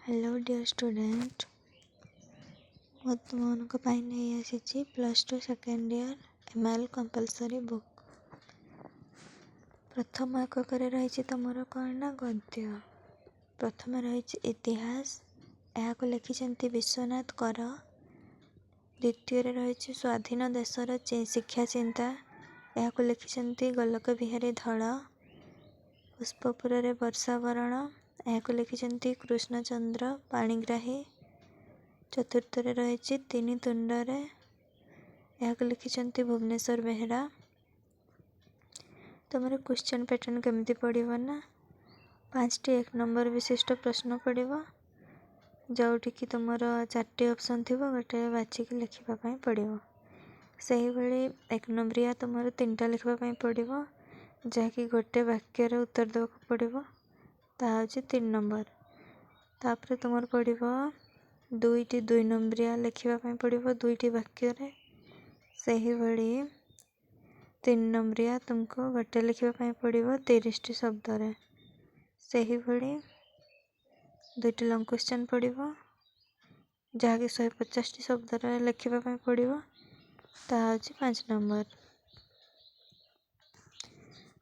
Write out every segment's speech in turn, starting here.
Hello dear student तुमको नहीं आसी +2 second year ML compulsory book प्रथम एकक रही तुम कौन ना गद्य प्रथम रही इतिहास यह लिखिं विश्वनाथ कर द्वितीय रही स्वाधीन देशर शिक्षा चिंता यह लिखिं गोलक बिहारी धड़ पुष्पपुर वर्षावरण यह लिखिं कृष्णचंद्र पाणिग्राही चतुर्थ रही तीन तुंडरे यह लिखिं भुवनेश्वर बेहेरा। तुम क्वेश्चन पैटर्न केमती पड़ो ना 5टी 1 नंबर विशिष्ट प्रश्न पड़ो जोटिकी तुम 4टी ऑप्शन थी गोटे बाछिकी लिखापी पड़ो से ही 1 नंबरिया तुम 3टा लिखापी पड़ो जहाँकि गोटे वाक्य उत्तर देवाक पड़ो ताहा 3 नंबर। तापर तुम पड़ो 2टी 2 नंबरिया लिखापी पड़ो 2टी वाक्य से ही 3 नंबरिया तुमको गोटे लिखापी पड़ो 30टी शब्द से ही 2टी लॉन्ग क्वेश्चन पड़ो जहाँकि 150टी शब्द लिखापी पड़ो ताहा 5 नंबर।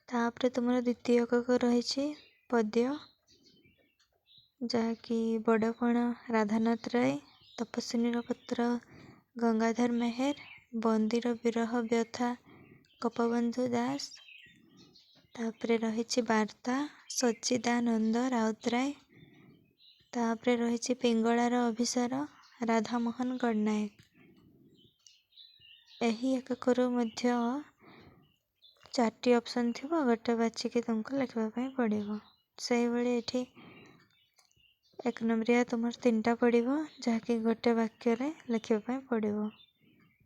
तापर तुम द्वितीय एकक रही पद्य जहाँकि बड़पण राधानाथ राय तपस्विनी पत्र गंगाधर मेहर बंदीर विरह व्यथा गोपबंधु दास तापर रही वार्ता सच्चिदानंद राउतराय तापर रही पिंगलार अभिसार राधामोहन गणनायक। यही एककरू मध्य 4टी ऑप्शन थी गोटे बाछिकी तुमको लिखापी पड़ो से ही 1 नंबरिया तुम 3टा पड़ो जहाँकि गोटे वाक्य लिखापी पड़ो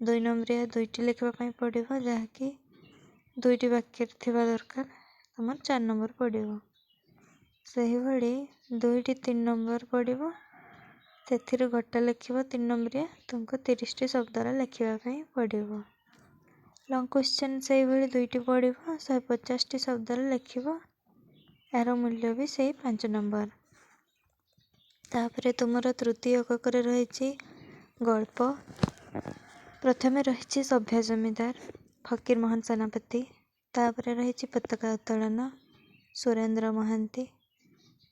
2 नंबरिया 2टी लिखापी पड़ो जहाँकि 2टी वाक्य थिबा दरकार तुम 4 नंबर पड़ो से ही 2टी 3 नंबर पड़ो से गोटे लिख 3 नंबरिया तुमको 30टी शब्द लिखापी पड़ो। लॉन्ग क्वेश्चन से ही 2टी पड़ो 150टी शब्द लिख यार मूल्य भी से 5 नंबर। तापर तुम तृतीय एकक रही गल्प प्रथम रही सभ्य जमीदार फकीर मोहन सेनापति तापर रही पताका उत्तोलन सुरेंद्र महांती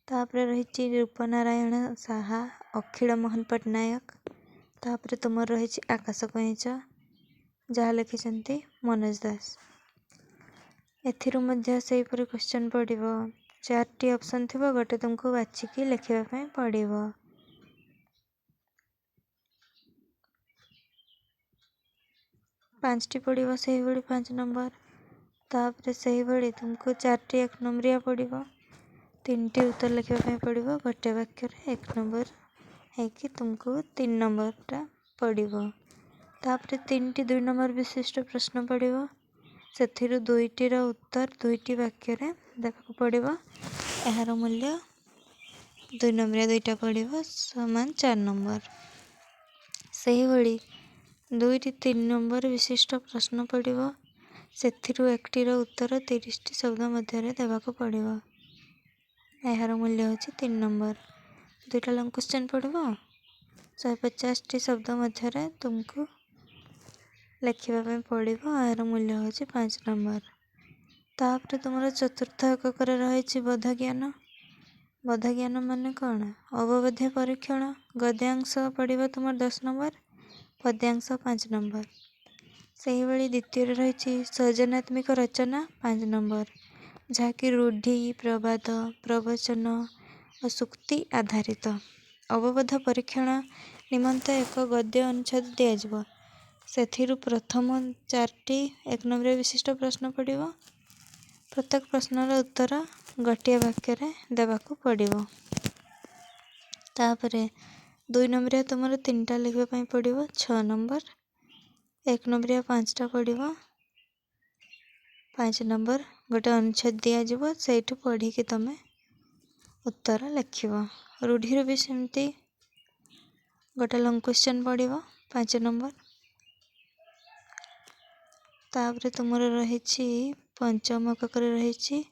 तापर रही रूपनारायण साहा अखिल मोहन पट्टनायक तापर तुम रही आकाश कईच जहाँ लिखिं मनोज दास। एथिरू मध्य से क्वेश्चन पड़ो 4टी ऑप्शन थी गोटे तुमको बाछिकी लिखापी पड़ो 5टी पड़ो से ही 5 नंबर। तापर से ही तुमको 4टी 1 नंबरिया पड़ो 3टी उत्तर लिखापी पड़ो गोटे वाक्य 1 नंबर है तुमको 3 नंबरटा पड़ो। तापर 3टी 2 नंबर विशिष्ट प्रश्न पड़ो से 2टीर उत्तर 2टी वाक्य देवाक पड़ो यार मूल्य 2 नंबरिया 2टा पड़ो समान 4 नंबर। से ही 2टी 3 नंबर विशिष्ट प्रश्न पड़ो से 1टीर उत्तर 30टी शब्द मध्य देवाक पड़ो यार मूल्य होची 3 नंबर। 2टा लॉन्ग क्वेश्चन पड़ो 150टी शब्द मध्य तुमको लिखापी पड़ो यार मूल्य होची 5 नंबर। तापर तुम चतुर्थ एकक रही बोध ज्ञान मान कौन अवबोध्य परीक्षण गद्यांश पड़ो तुम 10 नंबर पद्यांश 5 नंबर। से ही द्वितीय रही सृजनात्मक रचना 5 नंबर जहाँकि रूढ़ि प्रवाद प्रवचन और सूक्ति आधारित अवबोध परीक्षण निमंत एक गद्य अनुच्छेद दिज्व से प्रथम 4टी 1 नंबर विशिष्ट प्रश्न पड़ो प्रत्येक प्रश्नर उत्तर गोटे वाक्य देवाक पड़ो। तापर 2 नंबरिया तुम 3टा लिखापी पड़ो 6 नंबर 1 नंबरिया 5टा पड़ो 5 नंबर गोटे अनुच्छेद दिज्व से पढ़ी तुम उत्तर लिख। रूढ़ी भी सेमती गोटे लॉन्ग क्वेश्चन पड़ो 5 नंबर। तापर तुम रही पंचम एकक रही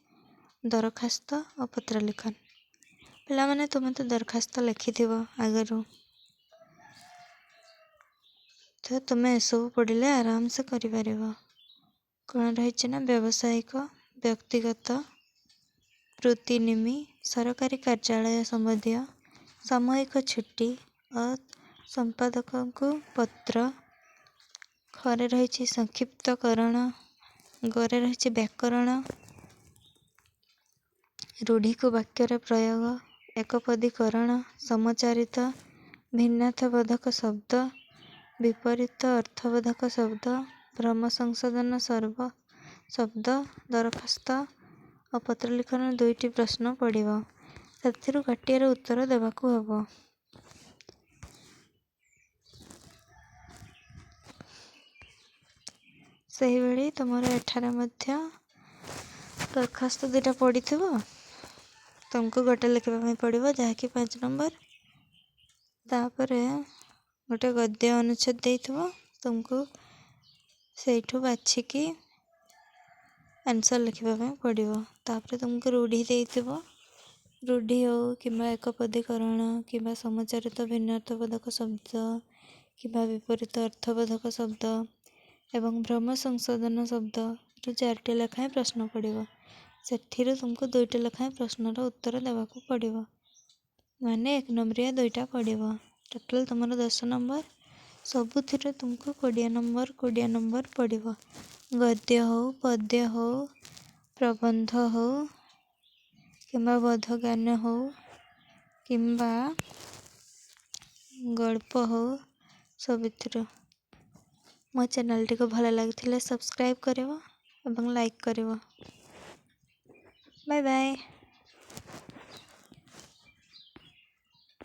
दरखास्त और पत्र लिखन ପିଲାମାନେ ତୁମେ ତ ଦରଖାସ୍ତ ଲେଖିଥିବ ଆଗରୁ, ତ ତୁମେ ଏସବୁ ପଢ଼ିଲେ ଆରାମସେ କରିପାରିବ। କ'ଣ ରହିଛି ନା ବ୍ୟବସାୟିକ, ବ୍ୟକ୍ତିଗତ, ବୃତ୍ତିନିମି, ସରକାରୀ କାର୍ଯ୍ୟାଳୟ ସମ୍ବନ୍ଧୀୟ, ସାମୟିକ ଛୁଟି ଓ ସମ୍ପାଦକଙ୍କୁ ପତ୍ର। ଖରେ ରହିଛି ସଂକ୍ଷିପ୍ତକରଣ, ଗରେ ରହିଛି ବ୍ୟାକରଣ, ରୂଢ଼ିକୁ ବାକ୍ୟରେ ପ୍ରୟୋଗ, ଏକପଦୀକରଣ, ସମଚାରିତ, ଭିନ୍ନାର୍ଥବୋଧକ ଶବ୍ଦ, ବିପରୀତ ଅର୍ଥବୋଧକ ଶବ୍ଦ, ଭ୍ରମ ସଂଶୋଧନ ଶବ୍ଦ, ଦରଖାସ୍ତ ଓ ପତ୍ର ଲିଖନ 2ଟି ପ୍ରଶ୍ନ ପଡ଼ିବ। ସେଥିରୁ ଗୋଟିଏର ଉତ୍ତର ଦେବାକୁ ହେବ। ସେହିଭଳି ତୁମର ଏଠାରେ ମଧ୍ୟ ଦରଖାସ୍ତ 2ଟା ପଡ଼ିଥିବ। ତୁମକୁ ଗୋଟେ ଲେଖିବା ପାଇଁ ପଡ଼ିବ, ଯାହାକି 5 ନମ୍ବର। ତାପରେ ଗୋଟେ ଗଦ୍ୟ ଅନୁଚ୍ଛେଦ ଦେଇଥିବ, ତୁମକୁ ସେଇଠୁ ବାଛିକି ଆନ୍ସର୍ ଲେଖିବା ପାଇଁ ପଡ଼ିବ। ତାପରେ ତୁମକୁ ରୂଢ଼ି ଦେଇଥିବ, ରୂଢ଼ି ହେଉ କିମ୍ବା ଏକପଦୀକରଣ କିମ୍ବା ସମଚାରିତ ଭିନ୍ନାର୍ଥବୋଧକ ଶବ୍ଦ କିମ୍ବା ବିପରୀତ ଅର୍ଥବୋଧକ ଶବ୍ଦ ଏବଂ ଭ୍ରମ ସଂଶୋଧନ ଶବ୍ଦରୁ 4ଟି ଲେଖାଏଁ ପ୍ରଶ୍ନ ପଡ଼ିବ। ସେଥିରୁ ତୁମକୁ 2ଟି ଲେଖାଏଁ ପ୍ରଶ୍ନର ଉତ୍ତର ଦେବାକୁ ପଡ଼ିବ, ମାନେ 1 ନମ୍ବରିଆ 2ଟା ପଡ଼ିବ। ଟୋଟାଲ୍ ତୁମର 10 ନମ୍ବର। ସବୁଥିରେ ତୁମକୁ 20 ନମ୍ବର ପଡ଼ିବ। ଗଦ୍ୟ ହେଉ, ପଦ୍ୟ ହେଉ, ପ୍ରବନ୍ଧ ହେଉ କିମ୍ବା ବୋଧଗାନ ହେଉ କିମ୍ବା ଗଳ୍ପ ହେଉ, ସବୁଥିରୁ। ମୋ ଚ୍ୟାନେଲଟିକୁ ଭଲ ଲାଗିଥିଲେ ସବସ୍କ୍ରାଇବ୍ କରିବ ଏବଂ ଲାଇକ୍ କରିବ। Bye bye.